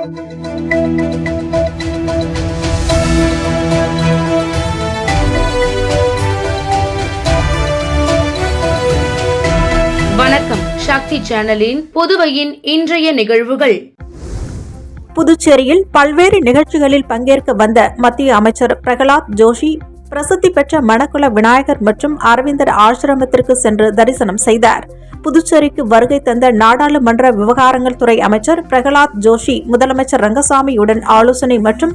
வணக்கம். சக்தி சேனலின் புதுவையின் இன்றைய நிகழ்வுகள். புதுச்சேரியில் பல்வேறு நிகழ்ச்சிகளில் பங்கேற்க வந்த மத்திய அமைச்சர் பிரகலாத் ஜோஷி பிரசித்தி பெற்ற மணக்குள விநாயகர் மற்றும் அரவிந்தர் ஆசிரமத்திற்கு சென்று தரிசனம் செய்தார். புதுச்சேரிக்கு வருகை தந்த நாடாளுமன்ற விவகாரங்கள் துறை அமைச்சர் பிரகலாத் ஜோஷி முதலமைச்சர் ரங்கசாமியுடன் ஆலோசனை மற்றும்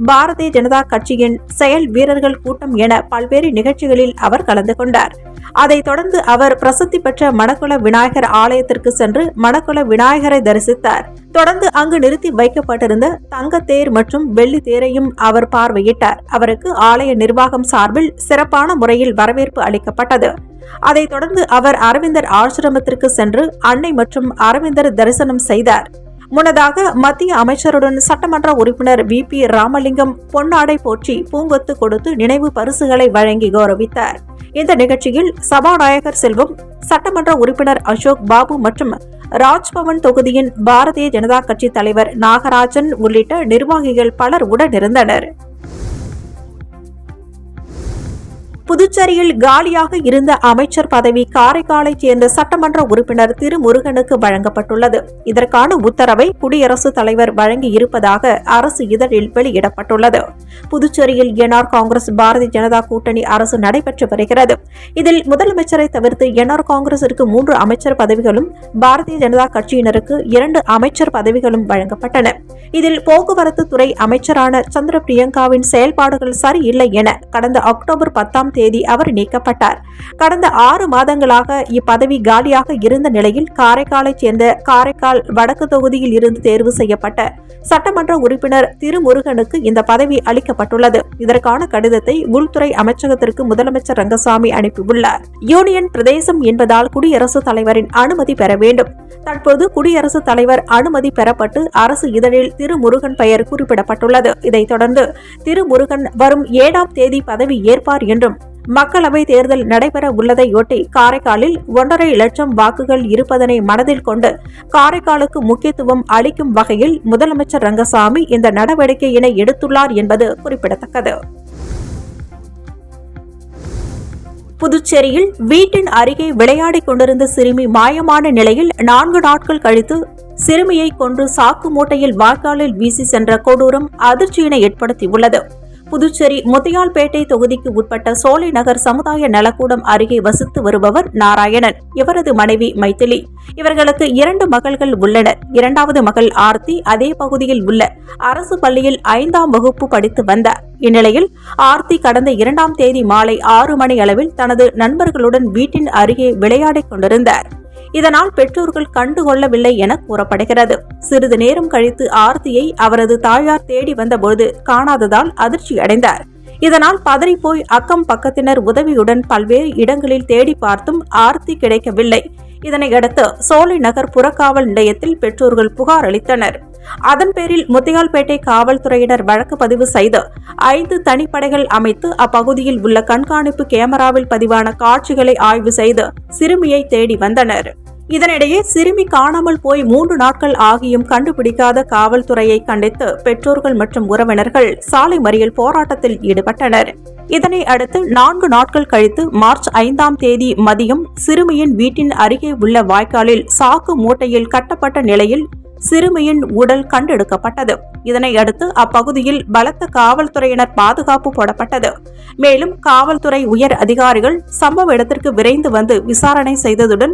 பாரதிய ஜனதா கட்சியின் செயல் வீரர்கள் கூட்டம் என பல்வேறு நிகழ்ச்சிகளில் அவர் கலந்து கொண்டார். அதைத் தொடர்ந்து அவர் பிரசித்தி பெற்ற மணக்குள விநாயகர் ஆலயத்திற்கு சென்று மணக்குள விநாயகரை தரிசித்தார். தொடர்ந்து அங்கு நிறுத்தி வைக்கப்பட்டிருந்த தங்கத்தேர் மற்றும் வெள்ளி தேரையும் அவர் பார்வையிட்டார். அவருக்கு ஆலய நிர்வாகம் சார்பில் சிறப்பான முறையில் வரவேற்பு அளிக்கப்பட்டது. அதைத் தொடர்ந்து அவர் அரவிந்தர் ஆசிரமத்திற்கு சென்று அன்னை மற்றும் அரவிந்தர் தரிசனம் செய்தார். முன்னதாக மத்திய அமைச்சருடன் சட்டமன்ற உறுப்பினர் VP ராமலிங்கம் பொன்னாடை போற்றி பூங்கொத்து கொடுத்து நினைவு பரிசுகளை வழங்கி கௌரவித்தார். இந்த நிகழ்ச்சியில் சபாநாயகர் செல்வம், சட்டமன்ற உறுப்பினர் அசோக் பாபு மற்றும் ராஜ்பவன் தொகுதியின் பாரதிய ஜனதா கட்சி தலைவர் நாகராஜன் உள்ளிட்ட நிர்வாகிகள் பலர் உடனிருந்தனர். புதுச்சேரியில் காலியாக இருந்த அமைச்சர் பதவி காரைக்காலைச் சேர்ந்த சட்டமன்ற உறுப்பினர் திருமுருகனுக்கு வழங்கப்பட்டுள்ளது. இதற்கான உத்தரவை குடியரசுத் தலைவர் வழங்கி இருப்பதாக அரசு இதழில் வெளியிடப்பட்டுள்ளது. புதுச்சேரியில் என்ஆர் காங்கிரஸ் பாரதிய ஜனதா கூட்டணி அரசு நடைபெற்று வருகிறது. இதில் முதலமைச்சரை தவிர்த்து என்ஆர் காங்கிரசிற்கு 3 அமைச்சர் பதவிகளும் பாரதிய ஜனதா கட்சியினருக்கு 2 அமைச்சர் பதவிகளும் வழங்கப்பட்டன. இதில் போக்குவரத்து துறை அமைச்சரான சந்திர பிரியங்காவின் செயல்பாடுகள் சரியில்லை என கடந்த அக்டோபர் 10ஆம் தேதி அவர் நீக்கப்பட்டார். கடந்த 6 மாதங்களாக இப்பதவி காலியாக இருந்த நிலையில் காரைக்காலைச் சேர்ந்த காரைக்கால் வடக்கு தொகுதியில் இருந்து தேர்வு செய்யப்பட்ட சட்டமன்ற உறுப்பினர் திருமுருகனுக்கு இந்த பதவி அளிக்கப்பட்டுள்ளது. இதற்கான கடிதத்தை உள்துறை அமைச்சகத்திற்கு முதலமைச்சர் ரங்கசாமி அனுப்பியுள்ளார். யூனியன் பிரதேசம் என்பதால் குடியரசுத் தலைவரின் அனுமதி பெற வேண்டும். தற்போது குடியரசுத் தலைவர் அனுமதி பெறப்பட்டு அரசு இதழில் திருமுருகன் பெயர் குறிப்பிடப்பட்டுள்ளது. இதைத் தொடர்ந்து திருமுருகன் வரும் 7ஆம் தேதி பதவி ஏற்பார் என்றும் மக்களவை தேர்தல் நடைபெற உள்ளதையொட்டி காரைக்காலில் 1.5 லட்சம் வாக்குகள் இருப்பதனை மனதில் கொண்டு காரைக்காலுக்கு முக்கியத்துவம் அளிக்கும் வகையில் முதலமைச்சர் ரங்கசாமி இந்த நடவடிக்கையினை எடுத்துள்ளார் என்பது குறிப்பிடத்தக்கது. புதுச்சேரியில் வீட்டின் அருகே விளையாடிக் கொண்டிருந்த சிறுமி மாயமான நிலையில் 4 நாட்கள் கழித்து சிறுமியை கொன்று சாக்கு மூட்டையில் வாய்க்காலில் வீசி சென்ற கொடூரம் அதிர்ச்சியினை ஏற்படுத்தியுள்ளது. புதுச்சேரி முத்தியால்பேட்டை தொகுதிக்கு உட்பட்ட சோலை நகர் சமுதாய நலக்கூடம் அருகே வசித்து வருபவர் நாராயணன். இவரது மனைவி மைத்திலி. இவர்களுக்கு 2 மகள்கள் உள்ளனர். 2வது மகள் ஆர்த்தி அதே பகுதியில் உள்ள அரசு பள்ளியில் 5ஆம் வகுப்பு படித்து வந்தார். இந்நிலையில் ஆர்த்தி கடந்த 2ஆம் தேதி மாலை 6 மணி அளவில் தனது நண்பர்களுடன் வீட்டின் அருகே விளையாடிக் கொண்டிருந்தார். இதனால் பெற்றோர்கள் கண்டுகொள்ளவில்லை என கூறப்படுகிறது. சிறிது நேரம் கழித்து ஆர்த்தியை அவரது தாயார் தேடி வந்தபோது காணாததால் அதிர்ச்சி அடைந்தார். இதனால் பதறிப்போய் அக்கம் பக்கத்தினர் உதவியுடன் பல்வேறு இடங்களில் தேடி பார்த்தும் ஆர்த்தி கிடைக்கவில்லை. இதனையடுத்து சோலை நகர் புறக்காவல் நிலையத்தில் பெற்றோர்கள் புகார் அளித்தனர். அதன் பேரில் முத்தியால்பேட்டை காவல்துறையினர் வழக்கு பதிவு செய்து 5 தனிப்படைகள் அமைத்து அப்பகுதியில் உள்ள கண்காணிப்பு கேமராவில் பதிவான காட்சிகளை ஆய்வு செய்து சிறுமியை தேடி வந்தனர். இதனிடையே சிறுமி காணாமல் போய் 3 நாட்கள் ஆகியும் கண்டுபிடிக்காத காவல்துறையை கண்டித்து பெற்றோர்கள் மற்றும் உறவினர்கள் சாலை மறியல் போராட்டத்தில் ஈடுபட்டனர். இதனை அடுத்து 4 நாட்கள் கழித்து மார்ச் 5ஆம் தேதி மதியம் சிறுமியின் வீட்டின் அருகே உள்ள வாய்க்காலில் சாக்கு மூட்டையில் கட்டப்பட்ட நிலையில் சிறுமியின் உடல் கண்டெடுக்கப்பட்டது. இதனை அடுத்து அப்பகுதியில் பலத்த காவல்துறையினர் பாதுகாப்பு போடப்பட்டது. மேலும் காவல்துறை உயர் அதிகாரிகள் சம்பவ இடத்திற்கு விரைந்து வந்து விசாரணை செய்ததுடன்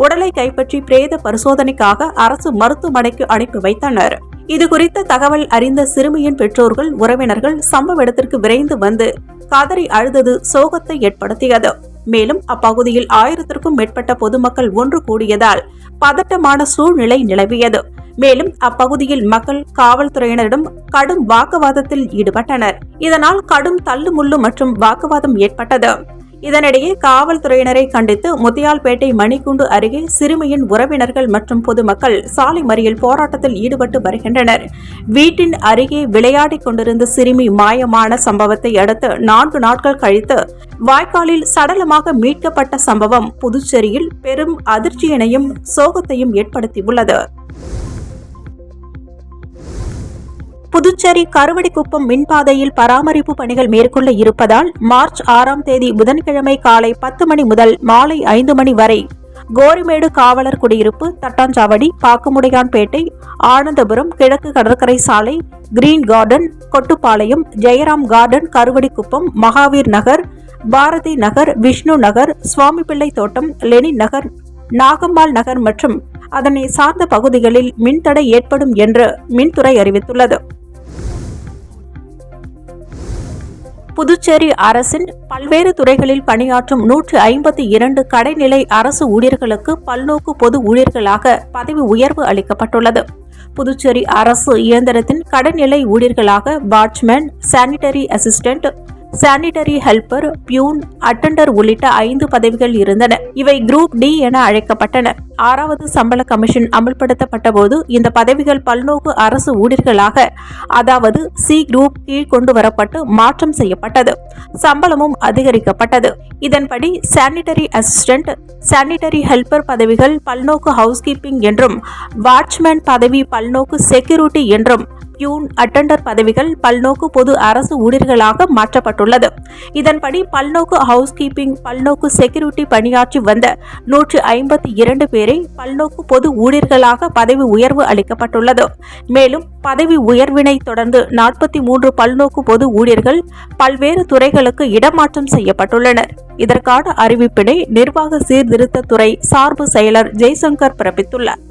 உடலை கைப்பற்றி பிரேத பரிசோதனைக்காக அரசு மருத்துவமனைக்கு அனுப்பி வைத்தனர். இதுகுறித்த தகவல் அறிந்த சிறுமியின் பெற்றோர்கள், உறவினர்கள் சம்பவ இடத்திற்கு விரைந்து வந்து கதறி அழுதது சோகத்தை ஏற்படுத்தியது. மேலும் அப்பகுதியில் 1000க்கும் மேற்பட்ட பொதுமக்கள் ஒன்று கூடியதால் பதட்டமான சூழ்நிலை நிலவியது. மேலும் அப்பகுதியில் மக்கள் காவல்துறையினரிடம் கடும் வாக்குவாதத்தில் ஈடுபட்டனர். இதனால் கடும் தள்ளுமுள்ளு மற்றும் வாக்குவாதம் ஏற்பட்டது. இதனிடையே காவல்துறையினரை கண்டித்து முத்தியால்பேட்டை மணிக்கூண்டு அருகே சிறுமியின் உறவினர்கள் மற்றும் பொதுமக்கள் சாலை மறியல் போராட்டத்தில் ஈடுபட்டு வருகின்றனர். வீட்டின் அருகே விளையாடிக் கொண்டிருந்த சிறுமி மாயமான சம்பவத்தை அடுத்து 4 நாட்கள் கழித்து வாய்க்காலில் சடலமாக மீட்கப்பட்ட சம்பவம் புதுச்சேரியில் பெரும் அதிர்ச்சியினையும் சோகத்தையும் ஏற்படுத்தியுள்ளது. புதுச்சேரி கருவடிக்குப்பம் மின்பாதையில் பராமரிப்பு பணிகள் மேற்கொள்ள இருப்பதால் மார்ச் 6ஆம் தேதி புதன்கிழமை காலை 10 மணி முதல் மாலை 5 மணி வரை கோரிமேடு காவலர் குடியிருப்பு, தட்டாஞ்சாவடி, பாக்குமுடையான்பேட்டை, ஆனந்தபுரம், கிழக்கு கடற்கரை சாலை, Green Garden, Kottupalayam, Jayaram Garden, Karuvadikuppam, Mahaveer Nagar, Bharathi Nagar, Vishnu Nagar, Swamipillai Thottam, Lenin நகர், நாகம்மாள் நகர் மற்றும் அதனை சார்ந்த பகுதிகளில் மின்தடை ஏற்படும் என்று மின்துறை அறிவித்துள்ளது. புதுச்சேரி அரசின் பல்வேறு துறைகளில் பணியாற்றும் 152 கடைநிலை அரசு ஊழியர்களுக்கு பல்நோக்கு பொது ஊழியர்களாக பதவி உயர்வு அளிக்கப்பட்டுள்ளது. புதுச்சேரி அரசு இயந்திரத்தின் கடைநிலை ஊழியர்களாக watchman, sanitary assistant, sanitary helper, peon, attender உள்ளிட்ட 5 பதவிகள் இருந்தன. இவை குரூப் டி என அழைக்கப்பட்டன. 6வது சம்பள கமிஷன் அமல்படுத்தப்பட்ட போது இந்த பதவிகள் பல்நோக்கு அரசு ஊழியர்களாக, அதாவது சி குரூப் கீழ் கொண்டு வரப்பட்டு மாற்றம் செய்யப்பட்டது. சம்பளமும் அதிகரிக்கப்பட்டது. இதன்படி சானிட்டரி அசிஸ்டன்ட், சானிட்டரி ஹெல்பர் பதவிகள் பல்நோக்கு ஹவுஸ்கீப்பிங் என்றும், வாட்ச்மேன் பதவி பல்நோக்கு செக்யூரிட்டி என்றும், பியூன், அட்டெண்டர் பதவிகள் பல்நோக்கு பொது அரசு ஊழியர்களாக மாற்றப்பட்டுள்ளது. இதன்படி பல்நோக்கு ஹவுஸ்கீப்பிங், பல்நோக்கு செக்யூரிட்டி பணியாற்றி வந்த 152 பேரை பல்நோக்கு பொது ஊழியர்களாக பதவி உயர்வு அளிக்கப்பட்டுள்ளது. மேலும் பதவி உயர்வினை தொடர்ந்து 43 பல்நோக்கு பொது ஊழியர்கள் பல்வேறு துறைகளுக்கு இடமாற்றம் செய்யப்பட்டுள்ளனர். இதற்கான அறிவிப்பினை நிர்வாக சீர்திருத்த துறை சார்பு செயலர் ஜெய்சங்கர் பிறப்பித்துள்ளார்.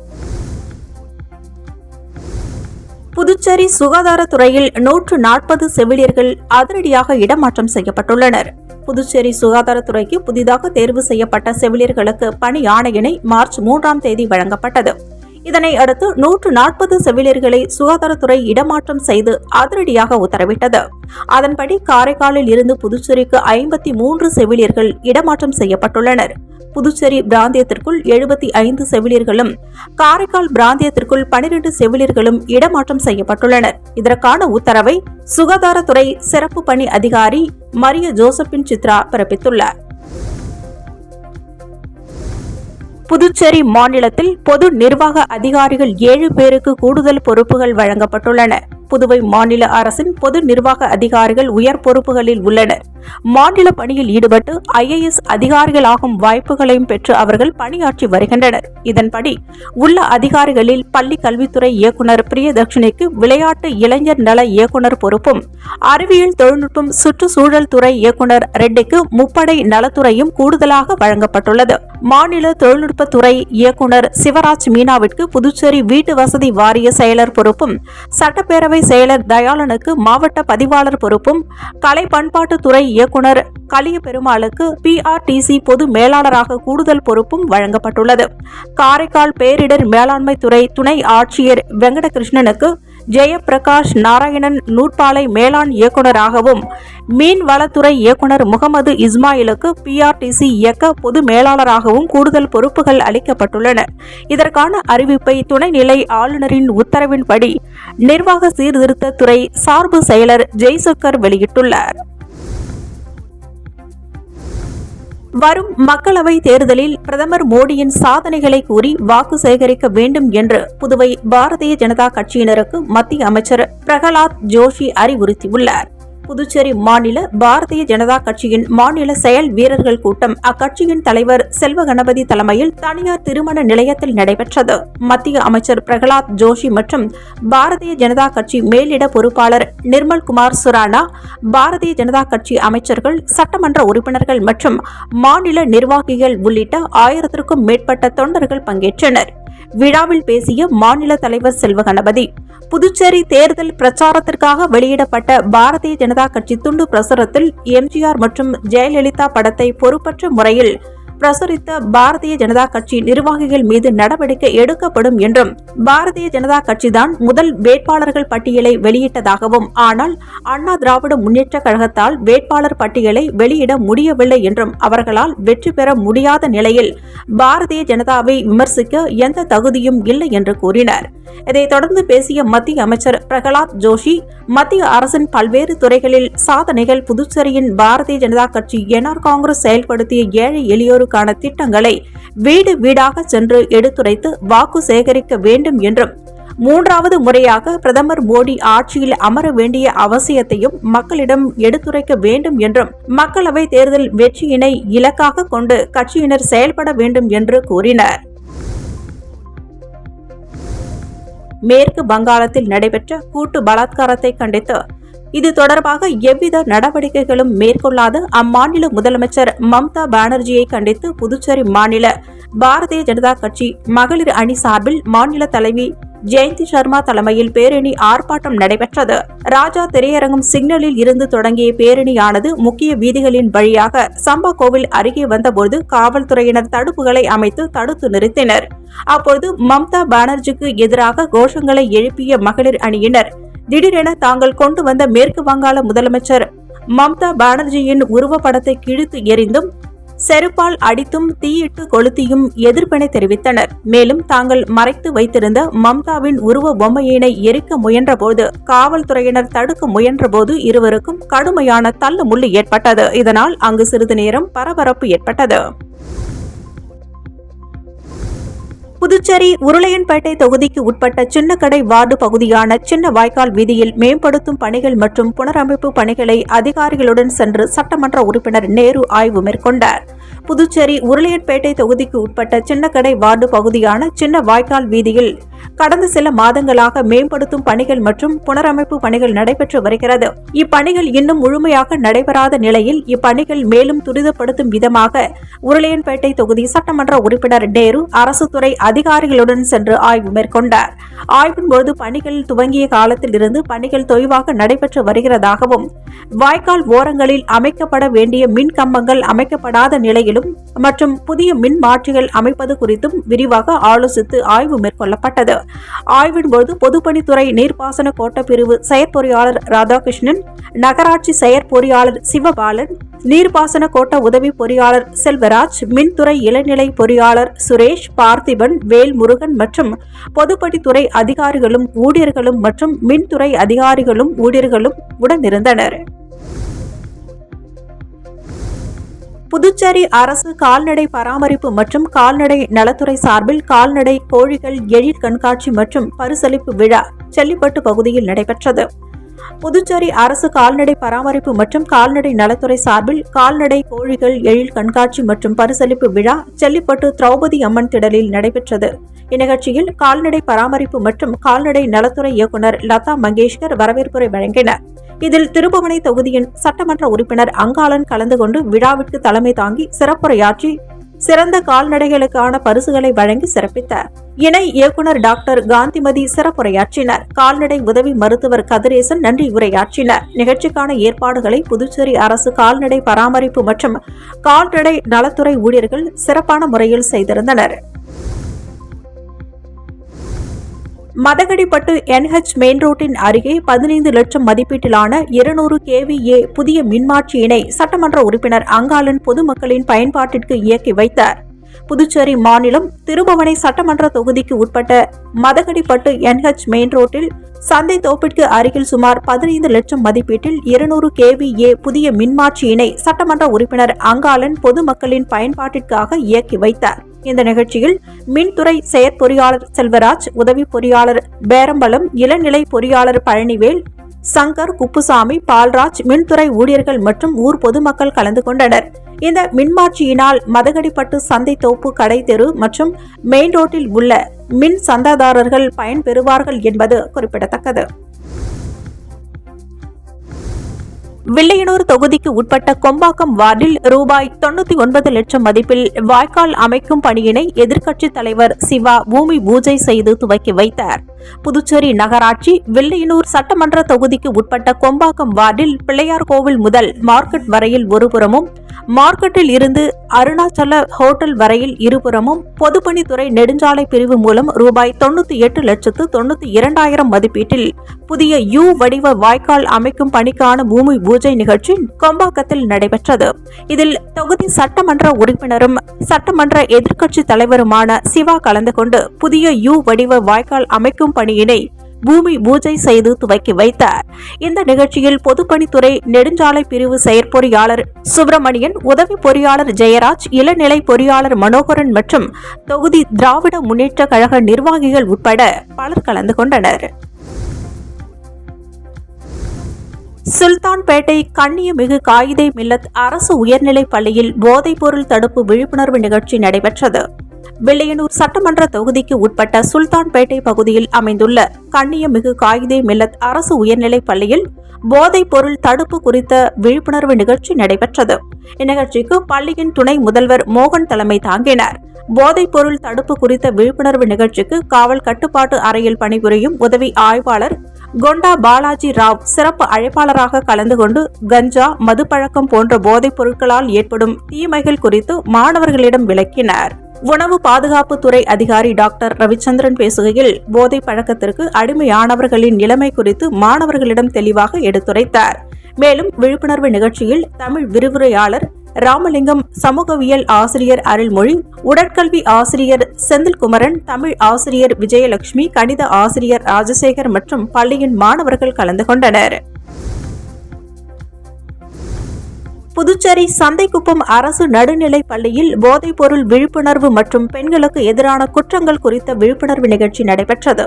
புதுச்சேரி சுகாதாரத்துறையில் 140 செவிலியர்கள் அதிரடியாக இடமாற்றம் செய்யப்பட்டுள்ளனர். புதுச்சேரி சுகாதாரத்துறைக்கு புதிதாக தேர்வு செய்யப்பட்ட செவிலியர்களுக்கு பணி ஆணையினை மார்ச் 3ஆம் தேதி வழங்கப்பட்டது. இதனை அடுத்து 140 செவிலியர்களை சுகாதாரத்துறை இடமாற்றம் செய்து அதிரடியாக உத்தரவிட்டது. அதன்படி காரைக்காலில் இருந்து புதுச்சேரிக்கு 53 செவிலியர்கள் இடமாற்றம் செய்யப்பட்டுள்ளனர். புதுச்சேரி பிராந்தியத்திற்குள் 75 செவிலியர்களும், காரைக்கால் பிராந்தியத்திற்குள் 12 செவிலியர்களும் இடமாற்றம் செய்யப்பட்டுள்ளனர். இதற்கான உத்தரவை சுகாதாரத்துறை சிறப்பு பணி அதிகாரி மரிய ஜோசபின் சித்ரா பிறப்பித்துள்ளார். புதுச்சேரி மாநிலத்தில் பொது நிர்வாக அதிகாரிகள் 7 பேருக்கு கூடுதல் பொறுப்புகள் வழங்கப்பட்டுள்ளன. புதுவை மாநில அரசின் பொது நிர்வாக அதிகாரிகள் உயர் பொறுப்புகளில் உள்ளனர். மாநில பணியில் ஈடுபட்டு IAS அதிகாரிகளாகும் வாய்ப்புகளையும் பெற்று அவர்கள் பணியாற்றி வருகின்றனர். இதன்படி உள்ள அதிகாரிகளில் பள்ளி கல்வித்துறை இயக்குநர் பிரியதர்ஷினிக்கு விளையாட்டு இளைஞர் நல இயக்குநர் பொறுப்பும், அறிவியல் தொழில்நுட்பம் சுற்றுச்சூழல் துறை இயக்குநர் ரெட்டிக்கு முப்படை நலத்துறையும் கூடுதலாக வழங்கப்பட்டுள்ளது. மாநில தொழில்நுட்பத்துறை இயக்குநர் சிவராஜ் மீனாவிற்கு புதுச்சேரி வீட்டு வசதி வாரிய செயலர் பொறுப்பும், சட்டப்பேரவை செயலர் தயாளனுக்கு மாவட்ட பதிவாளர் பொறுப்பும், கலை பண்பாட்டுத்துறை இயக்குநர் கலிய பெருமாளுக்கு PRTC பொது மேலாளராக கூடுதல் பொறுப்பும் வழங்கப்பட்டுள்ளது. காரைக்கால் பேரிடர் மேலாண்மை துறை துணை ஆட்சியர் வெங்கடகிருஷ்ணனுக்கு ஜெயபிரகாஷ் நாராயணன் நூற்பாலை மேலாண் இயக்குநராகவும், மீன்வளத்துறை இயக்குநர் முகமது இஸ்மாயிலுக்கு PRTC இயக்க பொது மேலாளராகவும் கூடுதல் பொறுப்புகள் அளிக்கப்பட்டுள்ளன. இதற்கான அறிவிப்பை துணைநிலை ஆளுநரின் உத்தரவின்படி நிர்வாக சீர்திருத்த துறை சார்பு செயலர் ஜெய்சங்கர் வெளியிட்டுள்ளார். வரும் மக்களவை தேர்தலில் பிரதமர் மோடியின் சாதனைகளை கூறி வாக்கு சேகரிக்க வேண்டும் என்று புதுவை பாரதிய ஜனதா கட்சியினருக்கு மத்திய அமைச்சர் பிரகலாத் ஜோஷி அறிவுறுத்தியுள்ளார். புதுச்சேரி மாநில பாரதிய ஜனதா கட்சியின் மாநில செயல் வீரர்கள் கூட்டம் அக்கட்சியின் தலைவர் செல்வ கணபதி தலைமையில் தனியார் திருமண நிலையத்தில் நடைபெற்றது. மத்திய அமைச்சர் பிரகலாத் ஜோஷி மற்றும் பாரதிய ஜனதா கட்சி மேலிட பொறுப்பாளர் நிர்மல்குமார் சுரானா, பாரதிய ஜனதா கட்சி அமைச்சர்கள், சட்டமன்ற உறுப்பினர்கள் மற்றும் மாநில நிர்வாகிகள் உள்ளிட்ட 1000க்கும் மேற்பட்ட தொண்டர்கள் பங்கேற்றனர். விழாவில் பேசிய மாநில தலைவர் செல்வ கணபதி, புதுச்சேரி தேர்தல் பிரச்சாரத்திற்காக வெளியிடப்பட்ட பாரதிய ஜனதா கட்சி துண்டு பிரசுரத்தில் எம்ஜிஆர் மற்றும் ஜெயலலிதா படத்தை பொறுப்பற்ற முறையில் பிரசுரித்த பாரதிய ஜனதா கட்சி நிர்வாகிகள் மீது நடவடிக்கை எடுக்கப்படும் என்றும், பாரதிய ஜனதா கட்சிதான் முதல் வேட்பாளர்கள் பட்டியலை வெளியிட்டதாகவும், ஆனால் அண்ணா திராவிட முன்னேற்ற கழகத்தால் வேட்பாளர் பட்டியலை வெளியிட முடியவில்லை என்றும், அவர்களால் வெற்றி பெற முடியாத நிலையில் பாரதிய ஜனதாவை விமர்சிக்க எந்த தகுதியும் இல்லை என்று கூறினார். இதைத் தொடர்ந்து பேசிய மத்திய அமைச்சர் பிரகலாத் ஜோஷி, மத்திய அரசின் பல்வேறு துறைகளில் சாதனைகள், புதுச்சேரியின் பாரதிய ஜனதா கட்சி என்ஆர் காங்கிரஸ் செயல்படுத்திய ஏழை எளியோருக்கான திட்டங்களை வீடு வீடாக சென்று எடுத்துரைத்து வாக்கு சேகரிக்க வேண்டும் என்றும், மூன்றாவது முறையாக பிரதமர் மோடி ஆட்சியில் அமர வேண்டிய அவசியத்தையும் மக்களிடம் எடுத்துரைக்க வேண்டும் என்றும் மக்களவை தேர்தல் வெற்றியினை இலக்காக கொண்டு கட்சியினர் செயல்பட வேண்டும் என்று கூறினர். மேற்கு வங்காளத்தில் நடைபெற்ற கூட்டு பலாத்காரத்தை கண்டித்து இது தொடர்பாக எவ்வித நடவடிக்கைகளும் மேற்கொள்ளாத அம்மாநில முதலமைச்சர் மம்தா பானர்ஜியை கண்டித்து புதுச்சேரி மாநில பாரதிய ஜனதா கட்சி மகளிர் அணி சார்பில் மாநில தலைவி ஜெயந்தி சர்மா தலைமையில் பேரணி ஆர்ப்பாட்டம் நடைபெற்றது. ராஜா திரையரங்கம் சிக்னலில் இருந்து தொடங்கிய பேரணியானது முக்கிய வீதிகளின் வழியாக சம்பா கோவில் அருகே வந்தபோது காவல்துறையினர் தடுப்புகளை அமைத்து தடுத்து நிறுத்தினர். அப்போது மம்தா பானர்ஜிக்கு எதிராக கோஷங்களை எழுப்பிய மகளிர் அணியினர் திடீரென தாங்கள் கொண்டு வந்த மேற்கு வங்காள முதலமைச்சர் மம்தா பானர்ஜியின் உருவப்படத்தை கிழித்து எறிந்தும் செருப்பால் அடித்தும் தீயிட்டு கொளுத்தியும் எதிர்ப்பினை தெரிவித்தனர். மேலும் தாங்கள் மறைத்து வைத்திருந்த மம்தாவின் உருவ பொம்மையினை எரிக்க முயன்றபோது காவல்துறையினர் தடுக்க முயன்றபோது இருவருக்கும் கடுமையான தள்ளுமுள்ளு ஏற்பட்டது. இதனால் அங்கு சிறிது நேரம் பரபரப்பு ஏற்பட்டது. புதுச்சேரி உருளையன்பேட்டை தொகுதிக்கு உட்பட்ட சின்னக்கடை வார்டு பகுதியான சின்ன வாய்க்கால் வீதியில் மேம்படுத்தும் பணிகள் மற்றும் புனரமைப்பு பணிகளை அதிகாரிகளுடன் சென்று சட்டமன்ற உறுப்பினர் நேரு ஆய்வு மேற்கொண்டார். புதுச்சேரி உருளையன்பேட்டை தொகுதிக்கு உட்பட்ட சின்னக்கடை வார்டு பகுதியான சின்ன வாய்க்கால் வீதியில் கடந்த சில மாதங்களாக மேம்படுத்தும் பணிகள் மற்றும் புனரமைப்பு பணிகள் நடைபெற்று வருகிறது. இப்பணிகள் இன்னும் முழுமையாக நடைபெறாத நிலையில் இப்பணிகள் மேலும் துரிதப்படுத்தும் விதமாக உருளையன்பேட்டை தொகுதி சட்டமன்ற உறுப்பினர் நேரு அரசு துறை அதிகாரிகளுடன் சென்று ஆய்வு மேற்கொண்டார். ஆய்வின்போது பணிகள் துவங்கிய காலத்தில் இருந்து பணிகள் தொய்வாக நடைபெற்று வருகிறதாகவும் வாய்க்கால் ஓரங்களில் அமைக்கப்பட வேண்டிய மின் கம்பங்கள் அமைக்கப்படாத நிலையிலும் மற்றும் புதிய மின் மாற்றிகள் அமைப்பது குறித்தும் விரிவாக ஆலோசித்து ஆய்வு மேற்கொள்ளப்பட்டது. ஆய்வின்போது பொதுப்பணித்துறை நீர்ப்பாசன கோட்ட பிரிவு செயற்பொறியாளர் ராதாகிருஷ்ணன், நகராட்சி செயற்பொறியாளர் சிவபாலன், நீர்ப்பாசன கோட்ட உதவி பொறியாளர் செல்வராஜ், மின்துறை இளநிலை பொறியாளர் சுரேஷ், பார்த்திபன், வேல்முருகன் மற்றும் பொதுப்பணித்துறை அதிகாரிகளும் ஊழியர்களும் மற்றும் மின்துறை அதிகாரிகளும் ஊழியர்களும் உடனிருந்தனர். புதுச்சேரி அரசு கால்நடை பராமரிப்பு மற்றும் கால்நடை நலத்துறை சார்பில் கால்நடை கோழிகள் எழில் கண்காட்சி மற்றும் பரிசளிப்பு விழா செல்லிப்பட்டு பகுதியில் நடைபெற்றது. புதுச்சேரி அரசு கால்நடை பராமரிப்பு மற்றும் கால்நடை நலத்துறை சார்பில் கால்நடை கோழிகள் எழில் கண்காட்சி மற்றும் பரிசளிப்பு விழா செல்லிப்பட்டு திரௌபதி அம்மன் திடலில் நடைபெற்றது. இந்நிகழ்ச்சியில் கால்நடை பராமரிப்பு மற்றும் கால்நடை நலத்துறை இயக்குநர் லதா மங்கேஷ்கர் வரவேற்புரை வழங்கினார். இதில் திருபுவனை தொகுதியின் சட்டமன்ற உறுப்பினர் அங்காளன் கலந்து கொண்டு விழாவிற்கு தலைமை தாங்கி சிறப்புரையாற்றி சிறந்த கால்நடைகளுக்கான பரிசுகளை வழங்கி சிறப்பித்தார். இணை இயக்குநர் டாக்டர் காந்திமதி சிறப்புரையாற்றினார். கால்நடை உதவி மருத்துவர் கதிரேசன் நன்றி உரையாற்றினார். நிகழ்ச்சிக்கான ஏற்பாடுகளை புதுச்சேரி அரசு கால்நடை பராமரிப்பு மற்றும் கால்நடை நலத்துறை ஊழியர்கள் சிறப்பான முறையில் செய்திருந்தனர். மதகடிப்பட்டு NH மெயின் ரோட்டின் அருகே 15 லட்சம் மதிப்பீட்டிலான 200 kVA புதிய மின்மாற்றியினை சட்டமன்ற உறுப்பினர் அங்காளன் பொதுமக்களின் பயன்பாட்டிற்கு இயக்கி வைத்தார். புதுச்சேரி மாநிலம் திருபுவனை சட்டமன்ற தொகுதிக்கு உட்பட்ட மதகடிப்பட்டு NH மெயின் ரோட்டில் சந்தை தோப்பிற்கு அருகில் சுமார் 15 லட்சம் மதிப்பீட்டில் 200 kVA புதிய மின்மாற்றியினை சட்டமன்ற உறுப்பினர் அங்காளன் பொதுமக்களின் பயன்பாட்டிற்காக இயக்கி வைத்தார். இந்த நிகழ்ச்சியில் மின்துறை செயற்பொறியாளர் செல்வராஜ், உதவி பொறியாளர் பேரம்பலம், இளநிலை பொறியாளர் பழனிவேல், சங்கர், குப்புசாமி, பால்ராஜ், மின்துறை ஊழியர்கள் மற்றும் ஊர் பொதுமக்கள் கலந்து கொண்டனர். இந்த மின்மாற்றியினால் மதகடிப்பட்டு சந்தை தோப்பு, கடை தெரு மற்றும் மெயின் ரோட்டில் உள்ள மின் சந்தாதாரர்கள் பயன்பெறுவார்கள் என்பது குறிப்பிடத்தக்கது. வில்லியனூர் தொகுதிக்கு உட்பட்ட கொம்பாக்கம் வார்டில் ரூபாய் 99 லட்சம் மதிப்பில் வாய்க்கால் அமைக்கும் பணியினை எதிர்க்கட்சித் தலைவர் சிவா பூமி பூஜை செய்து துவக்கி வைத்தார். புதுச்சேரி நகராட்சி வில்லியனூர் சட்டமன்ற தொகுதிக்கு உட்பட்ட கொம்பாக்கம் வார்டில் பிள்ளையார் கோவில் முதல் மார்க்கெட் வரையில் ஒருபுறமும், மார்க்கெட்டில் இருந்து அருணாச்சல ஹோட்டல் வரையில் இருபுறமும் பொதுப்பணித்துறை நெடுஞ்சாலை பிரிவு மூலம் ரூபாய் 98,92,000 மதிப்பீட்டில் புதிய யூ வடிவ வாய்க்கால் அமைக்கும் பணிக்கான பூமி பூஜை நிகழ்ச்சி கொம்பாக்கத்தில் நடைபெற்றது. இதில் தொகுதி சட்டமன்ற உறுப்பினரும் சட்டமன்ற எதிர்க்கட்சி தலைவருமான சிவா கலந்து கொண்டு புதிய யூ வடிவ வாய்க்கால் அமைக்கும் பணியினை பூமி பூஜை செய்து துவக்கி வைத்தார். இந்த நிகழ்ச்சியில் பொதுப்பணித்துறை நெடுஞ்சாலை பிரிவு செயற்பொறியாளர் சுப்பிரமணியன், உதவி பொறியாளர் ஜெயராஜ், இளநிலை பொறியாளர் மனோகரன் மற்றும் தொகுதி திராவிட முன்னேற்ற கழக நிர்வாகிகள் உட்பட பலர் கலந்து கொண்டனர். சுல்தான்பேட்டை கண்ணியமிகு காயிதே மில்லத் அரசு உயர்நிலைப் பள்ளியில் போதைப்பொருள் தடுப்பு விழிப்புணர்வு நிகழ்ச்சி நடைபெற்றது. வில்லியனூர் சட்டமன்ற தொகுதிக்கு உட்பட்ட சுல்தான்பேட்டை பகுதியில் அமைந்துள்ள கண்ணியமிகு காயிதே மில்லத் அரசு உயர்நிலைப் பள்ளியில் போதைப் பொருள் தடுப்பு குறித்த விழிப்புணர்வு நிகழ்ச்சி நடைபெற்றது. இந்நிகழ்ச்சிக்கு பள்ளியின் துணை முதல்வர் மோகன் தலைமை தாங்கினார். போதைப் பொருள் தடுப்பு குறித்த விழிப்புணர்வு நிகழ்ச்சிக்கு காவல் கட்டுப்பாட்டு அறையில் பணிபுரியும் உதவி ஆய்வாளர் கொண்டா பாலாஜி ராவ் சிறப்பு அழைப்பாளராக கலந்து கொண்டு கஞ்சா, மதுப்பழக்கம் போன்ற போதைப் பொருட்களால் ஏற்படும் தீமைகள் குறித்து மாணவர்களிடம் விளக்கினார். உணவு பாதுகாப்புத்துறை அதிகாரி டாக்டர் ரவிச்சந்திரன் பேசுகையில் போதை பழக்கத்திற்கு அடிமையானவர்களின் நிலைமை குறித்து மாணவர்களிடம் தெளிவாக எடுத்துரைத்தார். மேலும் விழிப்புணர்வு நிகழ்ச்சியில் தமிழ் விரிவுரையாளர் ராமலிங்கம், சமூகவியல் ஆசிரியர் அருள்மொழி, உடற்கல்வி ஆசிரியர் செந்தில்குமரன், தமிழ் ஆசிரியர் விஜயலட்சுமி, கணித ஆசிரியர் ராஜசேகர் மற்றும் பள்ளியின் மாணவர்கள் கலந்து கொண்டனர். புதுச்சேரி சந்தைக்குப்பம் அரசு நடுநிலைப் பள்ளியில் போதைப் பொருள் விழிப்புணர்வு மற்றும் பெண்களுக்கு எதிரான குற்றங்கள் குறித்த விழிப்புணர்வு நிகழ்ச்சி நடைபெற்றது.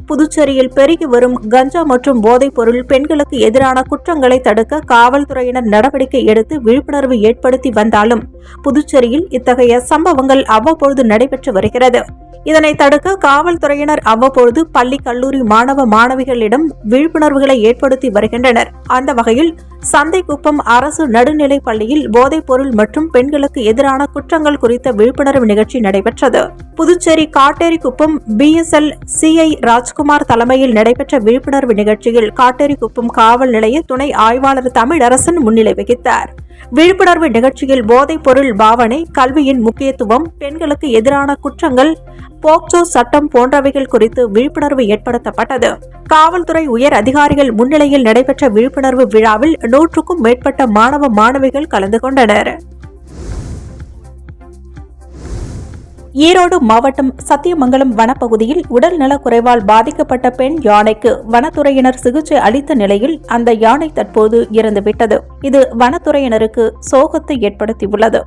புதுச்சேரியில் பெருகி வரும் கஞ்சா மற்றும் போதைப் பொருள் பெண்களுக்கு எதிரான குற்றங்களை தடுக்க காவல்துறையினர் நடவடிக்கை எடுத்து விழிப்புணர்வு ஏற்படுத்தி வந்தாலும் புதுச்சேரியில் இத்தகைய சம்பவங்கள் அவ்வப்பொழுது நடைபெற்று வருகிறது. இதனை தடுக்க காவல்துறையினர் அவ்வப்பொழுது பள்ளி, கல்லூரி மாணவ மாணவிகளிடம் விழிப்புணர்வுகளை ஏற்படுத்தி வருகின்றனர். அந்த வகையில் சந்தைக்குப்பம் அரசு நடுநிலைப் பள்ளியில் போதைப் பொருள் மற்றும் பெண்களுக்கு எதிரான குற்றங்கள் குறித்த விழிப்புணர்வு நிகழ்ச்சி நடைபெற்றது. புதுச்சேரி காட்டேரிக்குப்பம் BSL CI ராஜ்குமார் தலைமையில் நடைபெற்ற விழிப்புணர்வு நிகழ்ச்சியில் காட்டேரிக்குப்பம் காவல் நிலைய துணை ஆய்வாளர் தமிழரசன் முன்னிலை வகித்தார். விழிப்புணர்வு நிகழ்ச்சியில் போதைப் பொருள் பாவனை, கல்வியின் முக்கியத்துவம், பெண்களுக்கு எதிரான குற்றங்கள், போக்சோ சட்டம் போன்றவைகள் குறித்து விழிப்புணர்வு ஏற்படுத்தப்பட்டது. காவல்துறை உயர் அதிகாரிகள் முன்னிலையில் நடைபெற்ற விழிப்புணர்வு விழாவில் 100க்கும் மேற்பட்ட மாணவ மாணவிகள் கலந்து கொண்டனர். ஈரோடு மாவட்டம் சத்தியமங்கலம் வனப்பகுதியில் உடல் நலக் குறைவால் பாதிக்கப்பட்ட பெண் யானைக்கு வனத்துறையினர் சிகிச்சை அளித்த நிலையில் அந்த யானை தற்போது இறந்துவிட்டது. இது வனத்துறையினருக்கு சோகத்தை ஏற்படுத்தியுள்ளது.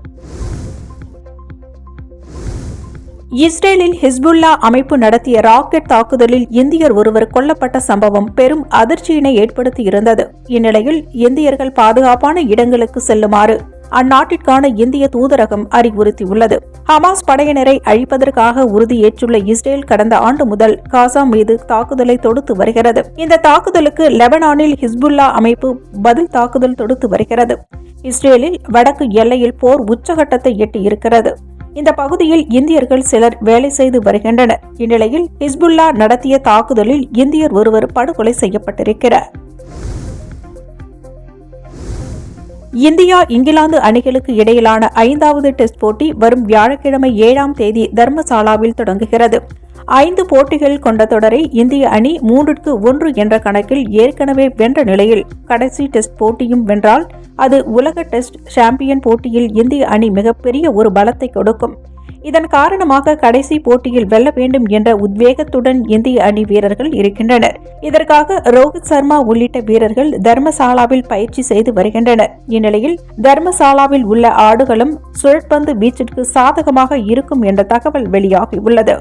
இஸ்ரேலில் ஹிஸ்புல்லா அமைப்பு நடத்திய ராக்கெட் தாக்குதலில் இந்தியர் ஒருவர் கொல்லப்பட்ட சம்பவம் பெரும் அதிர்ச்சியினை ஏற்படுத்தியிருந்தது. இந்நிலையில் இந்தியர்கள் பாதுகாப்பான இடங்களுக்கு செல்லுமாறு அந்நாட்டிற்கான இந்திய தூதரகம் அறிவுறுத்தியுள்ளது. ஹமாஸ் படையினரை அழிப்பதற்காக உறுதியேற்றுள்ள இஸ்ரேல் கடந்த ஆண்டு முதல் காசா மீது தாக்குதலை தொடுத்து வருகிறது. இந்த தாக்குதலுக்கு லெபனானில் ஹிஸ்புல்லா அமைப்பு பதில் தாக்குதல் தொடுத்து வருகிறது. இஸ்ரேலில் வடக்கு எல்லையில் போர் உச்சகட்டத்தை எட்டியிருக்கிறது. இந்த பகுதியில் இந்தியர்கள் சிலர் வேலை செய்து வருகின்றனர். இந்நிலையில் ஹிஸ்புல்லா நடத்திய தாக்குதலில் இந்தியர் ஒருவர் படுகொலை செய்யப்பட்டிருக்கிறார். இந்தியா, இங்கிலாந்து அணிகளுக்கு இடையிலான 5வது டெஸ்ட் போட்டி வரும் வியாழக்கிழமை 7ஆம் தேதி தர்மசாலாவில் தொடங்குகிறது. 5 போட்டிகள் கொண்ட தொடரை இந்திய அணி 3-1 என்ற கணக்கில் ஏற்கனவே வென்ற நிலையில் கடைசி டெஸ்ட் போட்டியும் வென்றால் அது உலக டெஸ்ட் சாம்பியன் போட்டியில் இந்திய அணி மிகப்பெரிய ஒரு பலத்தை கொடுக்கும். இதன் காரணமாக கடைசி போட்டியில் வெல்ல வேண்டும் என்ற உத்வேகத்துடன் இந்திய அணி வீரர்கள் இருக்கின்றனர். இதற்காக ரோஹித் சர்மா உள்ளிட்ட வீரர்கள் தர்மசாலாவில் பயிற்சி செய்து வருகின்றனர். இந்நிலையில் தர்மசாலாவில் உள்ள ஆடுகளம் சுழற்பந்து வீச்சிற்கு சாதகமாக இருக்கும் என்ற தகவல் வெளியாகியுள்ளது.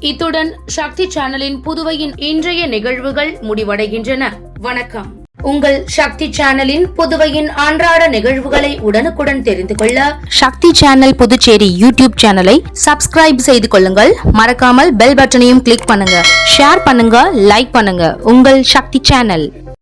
இத்துடன் சக்தி சேனலின் புதுவையின் இன்றைய நிகழ்வுகள் முடிவடைகின்றன. வணக்கம். உங்கள் சக்தி சேனலின் புதுவையின் அன்றாட நிகழ்வுகளை உடனுக்குடன் தெரிந்து கொள்ள சக்தி சேனல் புதுச்சேரி யூடியூப் சேனலை சப்ஸ்கிரைப் செய்து கொள்ளுங்கள். மறக்காமல் பெல் பட்டனையும் கிளிக் பண்ணுங்க, ஷேர் பண்ணுங்க, லைக் பண்ணுங்க. உங்கள் சக்தி சேனல்.